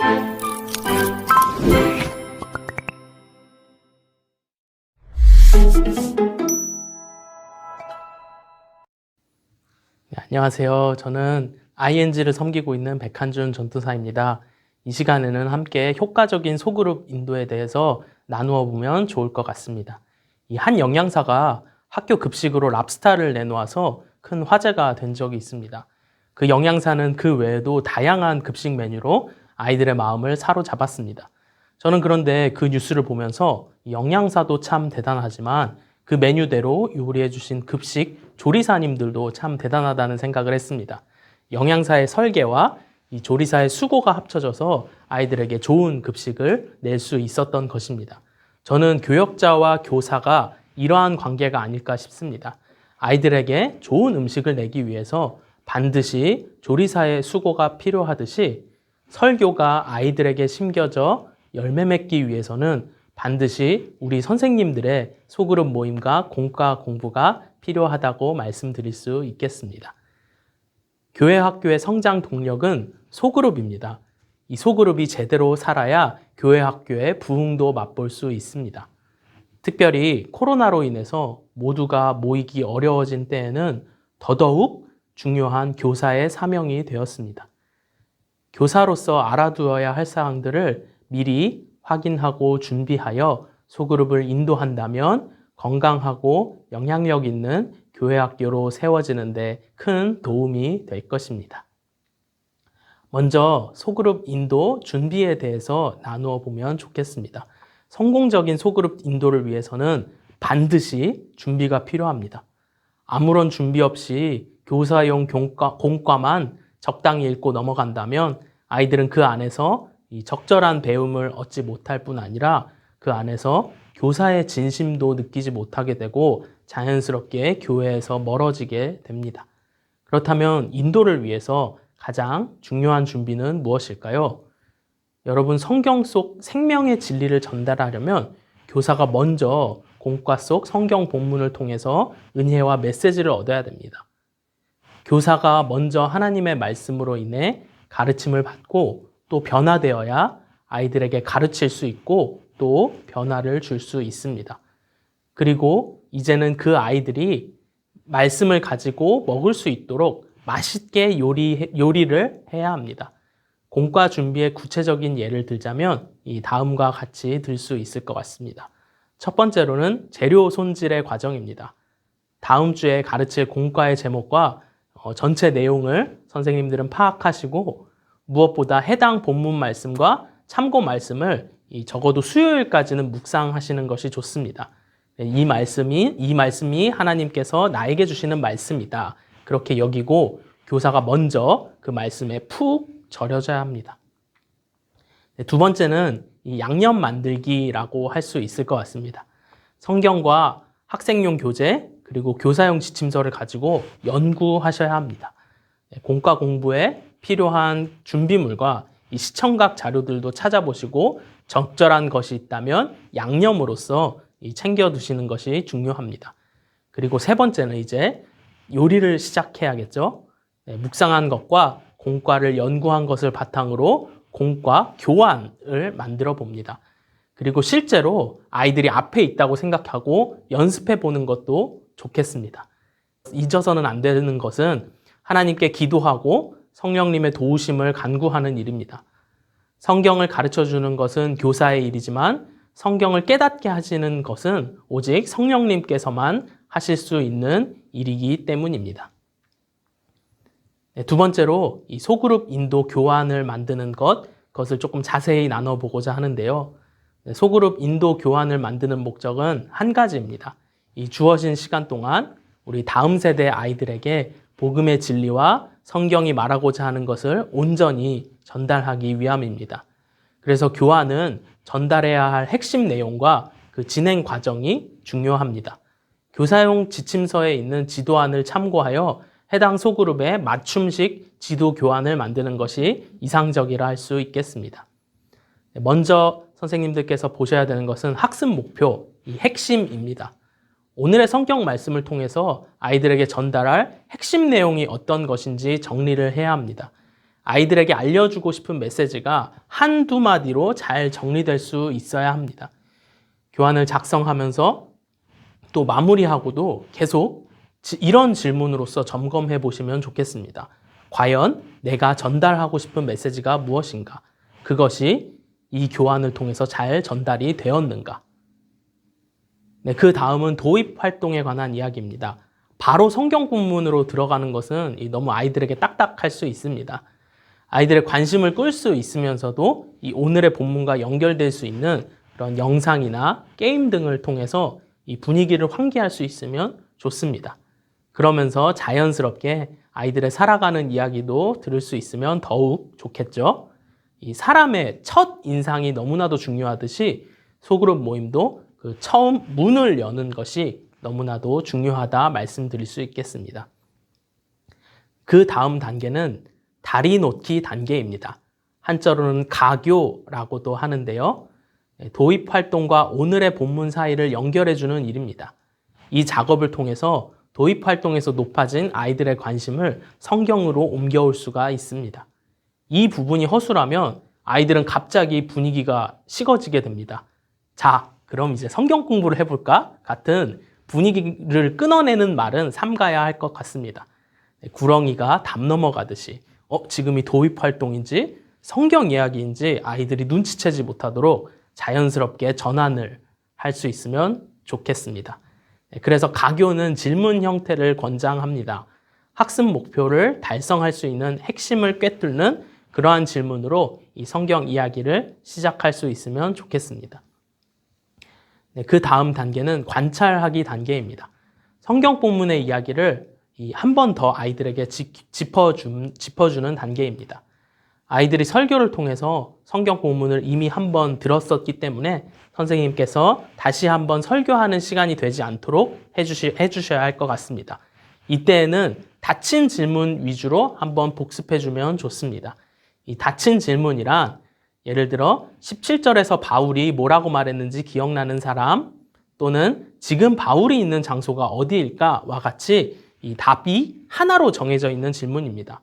네, 안녕하세요. 저는 ING를 섬기고 있는 백한준 전투사입니다. 이 시간에는 함께 효과적인 소그룹 인도에 대해서 나누어 보면 좋을 것 같습니다. 이 한 영양사가 학교 급식으로 랍스타를 내놓아서 큰 화제가 된 적이 있습니다. 그 영양사는 그 외에도 다양한 급식 메뉴로 아이들의 마음을 사로잡았습니다. 저는 그런데 그 뉴스를 보면서 영양사도 참 대단하지만 그 메뉴대로 요리해 주신 급식 조리사님들도 참 대단하다는 생각을 했습니다. 영양사의 설계와 이 조리사의 수고가 합쳐져서 아이들에게 좋은 급식을 낼 수 있었던 것입니다. 저는 교역자와 교사가 이러한 관계가 아닐까 싶습니다. 아이들에게 좋은 음식을 내기 위해서 반드시 조리사의 수고가 필요하듯이 설교가 아이들에게 심겨져 열매 맺기 위해서는 반드시 우리 선생님들의 소그룹 모임과 공과 공부가 필요하다고 말씀드릴 수 있겠습니다. 교회 학교의 성장 동력은 소그룹입니다. 이 소그룹이 제대로 살아야 교회 학교의 부흥도 맛볼 수 있습니다. 특별히 코로나로 인해서 모두가 모이기 어려워진 때에는 더더욱 중요한 교사의 사명이 되었습니다. 교사로서 알아두어야 할 사항들을 미리 확인하고 준비하여 소그룹을 인도한다면 건강하고 영향력 있는 교회 학교로 세워지는 데 큰 도움이 될 것입니다. 먼저 소그룹 인도 준비에 대해서 나누어 보면 좋겠습니다. 성공적인 소그룹 인도를 위해서는 반드시 준비가 필요합니다. 아무런 준비 없이 교사용 공과만 적당히 읽고 넘어간다면 아이들은 그 안에서 이 적절한 배움을 얻지 못할 뿐 아니라 그 안에서 교사의 진심도 느끼지 못하게 되고 자연스럽게 교회에서 멀어지게 됩니다. 그렇다면 인도를 위해서 가장 중요한 준비는 무엇일까요? 여러분, 성경 속 생명의 진리를 전달하려면 교사가 먼저 공과 속 성경 본문을 통해서 은혜와 메시지를 얻어야 됩니다. 교사가 먼저 하나님의 말씀으로 인해 가르침을 받고 또 변화되어야 아이들에게 가르칠 수 있고 또 변화를 줄 수 있습니다. 그리고 이제는 그 아이들이 말씀을 가지고 먹을 수 있도록 맛있게 요리를 해야 합니다. 공과 준비의 구체적인 예를 들자면 이 다음과 같이 들 수 있을 것 같습니다. 첫 번째로는 재료 손질의 과정입니다. 다음 주에 가르칠 공과의 제목과 전체 내용을 선생님들은 파악하시고 무엇보다 해당 본문 말씀과 참고 말씀을 적어도 수요일까지는 묵상하시는 것이 좋습니다. 이 말씀이 하나님께서 나에게 주시는 말씀이다. 그렇게 여기고 교사가 먼저 그 말씀에 푹 절여져야 합니다. 두 번째는 이 양념 만들기라고 할 수 있을 것 같습니다. 성경과 학생용 교재 그리고 교사용 지침서를 가지고 연구하셔야 합니다. 공과 공부에 필요한 준비물과 이 시청각 자료들도 찾아보시고 적절한 것이 있다면 양념으로서 챙겨두시는 것이 중요합니다. 그리고 세 번째는 이제 요리를 시작해야겠죠. 묵상한 것과 공과를 연구한 것을 바탕으로 공과 교환을 만들어 봅니다. 그리고 실제로 아이들이 앞에 있다고 생각하고 연습해 보는 것도 좋겠습니다. 잊어서는 안 되는 것은 하나님께 기도하고 성령님의 도우심을 간구하는 일입니다. 성경을 가르쳐 주는 것은 교사의 일이지만 성경을 깨닫게 하시는 것은 오직 성령님께서만 하실 수 있는 일이기 때문입니다. 두 번째로 이 소그룹 인도 교환을 만드는 그것을 조금 자세히 나눠보고자 하는데요. 소그룹 인도 교환을 만드는 목적은 한 가지입니다. 이 주어진 시간 동안 우리 다음 세대 아이들에게 복음의 진리와 성경이 말하고자 하는 것을 온전히 전달하기 위함입니다. 그래서 교환은 전달해야 할 핵심 내용과 그 진행 과정이 중요합니다. 교사용 지침서에 있는 지도안을 참고하여 해당 소그룹에 맞춤식 지도 교환을 만드는 것이 이상적이라 할 수 있겠습니다. 먼저 선생님들께서 보셔야 되는 것은 학습 목표, 이 핵심입니다. 오늘의 성경 말씀을 통해서 아이들에게 전달할 핵심 내용이 어떤 것인지 정리를 해야 합니다. 아이들에게 알려주고 싶은 메시지가 한두 마디로 잘 정리될 수 있어야 합니다. 교환을 작성하면서 또 마무리하고도 계속 이런 질문으로서 점검해 보시면 좋겠습니다. 과연 내가 전달하고 싶은 메시지가 무엇인가? 그것이 이 교환을 통해서 잘 전달이 되었는가? 네, 그 다음은 도입 활동에 관한 이야기입니다. 바로 성경 본문으로 들어가는 것은 너무 아이들에게 딱딱할 수 있습니다. 아이들의 관심을 끌 수 있으면서도 이 오늘의 본문과 연결될 수 있는 그런 영상이나 게임 등을 통해서 이 분위기를 환기할 수 있으면 좋습니다. 그러면서 자연스럽게 아이들의 살아가는 이야기도 들을 수 있으면 더욱 좋겠죠. 이 사람의 첫 인상이 너무나도 중요하듯이 소그룹 모임도 그 처음 문을 여는 것이 너무나도 중요하다 말씀드릴 수 있겠습니다. 그 다음 단계는 다리 놓기 단계입니다. 한자로는 가교라고도 하는데요. 도입 활동과 오늘의 본문 사이를 연결해주는 일입니다. 이 작업을 통해서 도입 활동에서 높아진 아이들의 관심을 성경으로 옮겨올 수가 있습니다. 이 부분이 허술하면 아이들은 갑자기 분위기가 식어지게 됩니다. 자, 그럼 이제 성경 공부를 해볼까? 같은 분위기를 끊어내는 말은 삼가야 할 것 같습니다. 구렁이가 담 넘어가듯이 지금이 도입 활동인지 성경 이야기인지 아이들이 눈치채지 못하도록 자연스럽게 전환을 할 수 있으면 좋겠습니다. 그래서 가교는 질문 형태를 권장합니다. 학습 목표를 달성할 수 있는 핵심을 꿰뚫는 그러한 질문으로 이 성경 이야기를 시작할 수 있으면 좋겠습니다. 그 다음 단계는 관찰하기 단계입니다. 성경 본문의 이야기를 한 번 더 아이들에게 짚어주는 단계입니다. 아이들이 설교를 통해서 성경 본문을 이미 한 번 들었었기 때문에 선생님께서 다시 한번 설교하는 시간이 되지 않도록 해주셔야 할 것 같습니다. 이때에는 닫힌 질문 위주로 한번 복습해주면 좋습니다. 이 닫힌 질문이란 예를 들어 17절에서 바울이 뭐라고 말했는지 기억나는 사람, 또는 지금 바울이 있는 장소가 어디일까와 같이 이 답이 하나로 정해져 있는 질문입니다.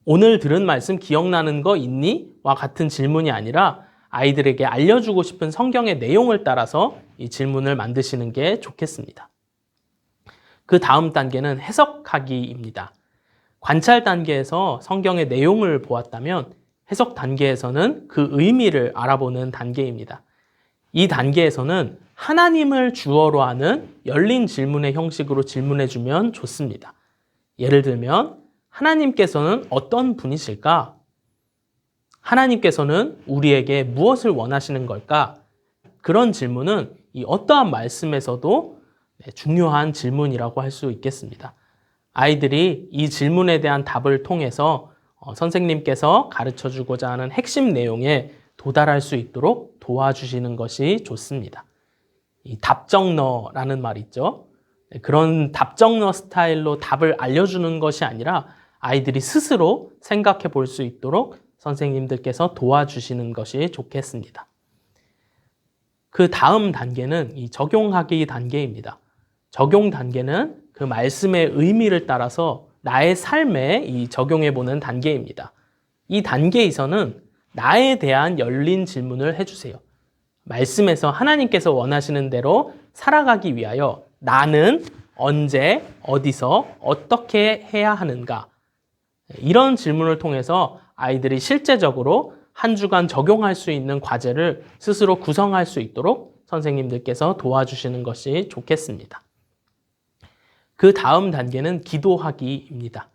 오늘 들은 말씀 기억나는 거 있니? 와 같은 질문이 아니라 아이들에게 알려주고 싶은 성경의 내용을 따라서 이 질문을 만드시는 게 좋겠습니다. 그 다음 단계는 해석하기입니다. 관찰 단계에서 성경의 내용을 보았다면 해석 단계에서는 그 의미를 알아보는 단계입니다. 이 단계에서는 하나님을 주어로 하는 열린 질문의 형식으로 질문해주면 좋습니다. 예를 들면 하나님께서는 어떤 분이실까? 하나님께서는 우리에게 무엇을 원하시는 걸까? 그런 질문은 이 어떠한 말씀에서도 중요한 질문이라고 할 수 있겠습니다. 아이들이 이 질문에 대한 답을 통해서 선생님께서 가르쳐주고자 하는 핵심 내용에 도달할 수 있도록 도와주시는 것이 좋습니다. 이 답정너라는 말 있죠. 그런 답정너 스타일로 답을 알려주는 것이 아니라 아이들이 스스로 생각해 볼 수 있도록 선생님들께서 도와주시는 것이 좋겠습니다. 그 다음 단계는 이 적용하기 단계입니다. 적용 단계는 그 말씀의 의미를 따라서 나의 삶에 이 적용해 보는 단계입니다. 이 단계에서는 나에 대한 열린 질문을 해주세요. 말씀에서 하나님께서 원하시는 대로 살아가기 위하여 나는 언제, 어디서, 어떻게 해야 하는가? 이런 질문을 통해서 아이들이 실제적으로 한 주간 적용할 수 있는 과제를 스스로 구성할 수 있도록 선생님들께서 도와주시는 것이 좋겠습니다. 그 다음 단계는 기도하기입니다.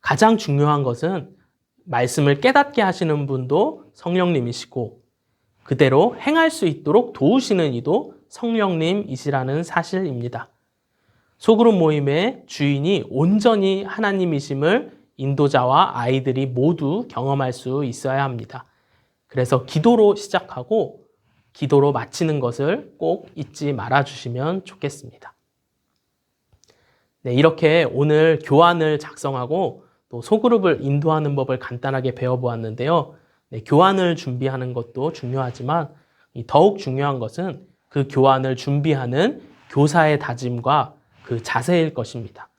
가장 중요한 것은 말씀을 깨닫게 하시는 분도 성령님이시고 그대로 행할 수 있도록 도우시는 이도 성령님이시라는 사실입니다. 소그룹 모임의 주인이 온전히 하나님이심을 인도자와 아이들이 모두 경험할 수 있어야 합니다. 그래서 기도로 시작하고 기도로 마치는 것을 꼭 잊지 말아 주시면 좋겠습니다. 네, 이렇게 오늘 교환을 작성하고 또 소그룹을 인도하는 법을 간단하게 배워보았는데요. 네, 교환을 준비하는 것도 중요하지만 더욱 중요한 것은 그 교환을 준비하는 교사의 다짐과 그 자세일 것입니다.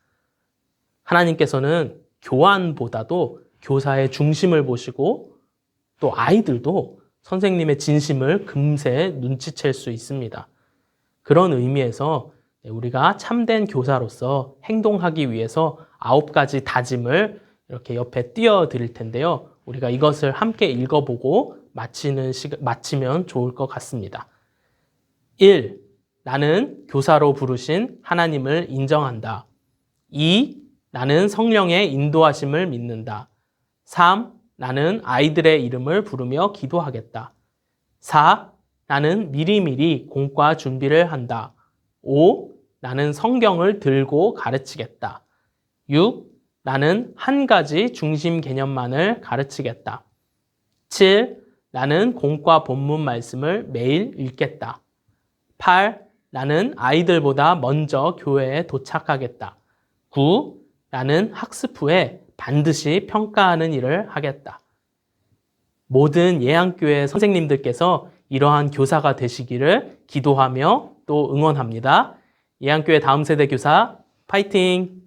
하나님께서는 교환보다도 교사의 중심을 보시고 또 아이들도 선생님의 진심을 금세 눈치챌 수 있습니다. 그런 의미에서 우리가 참된 교사로서 행동하기 위해서 9가지 다짐을 이렇게 옆에 띄워 드릴 텐데요. 우리가 이것을 함께 읽어보고 마치면 좋을 것 같습니다. 1. 나는 교사로 부르신 하나님을 인정한다. 2. 나는 성령의 인도하심을 믿는다. 3. 나는 아이들의 이름을 부르며 기도하겠다. 4. 나는 미리미리 공과 준비를 한다. 5. 나는 성경을 들고 가르치겠다. 6. 나는 한 가지 중심 개념만을 가르치겠다. 7. 나는 공과 본문 말씀을 매일 읽겠다. 8. 나는 아이들보다 먼저 교회에 도착하겠다. 9. 나는 학습 후에 반드시 평가하는 일을 하겠다. 모든 예안교회 선생님들께서 이러한 교사가 되시기를 기도하며 또 응원합니다. 예안교회 다음 세대 교사 파이팅!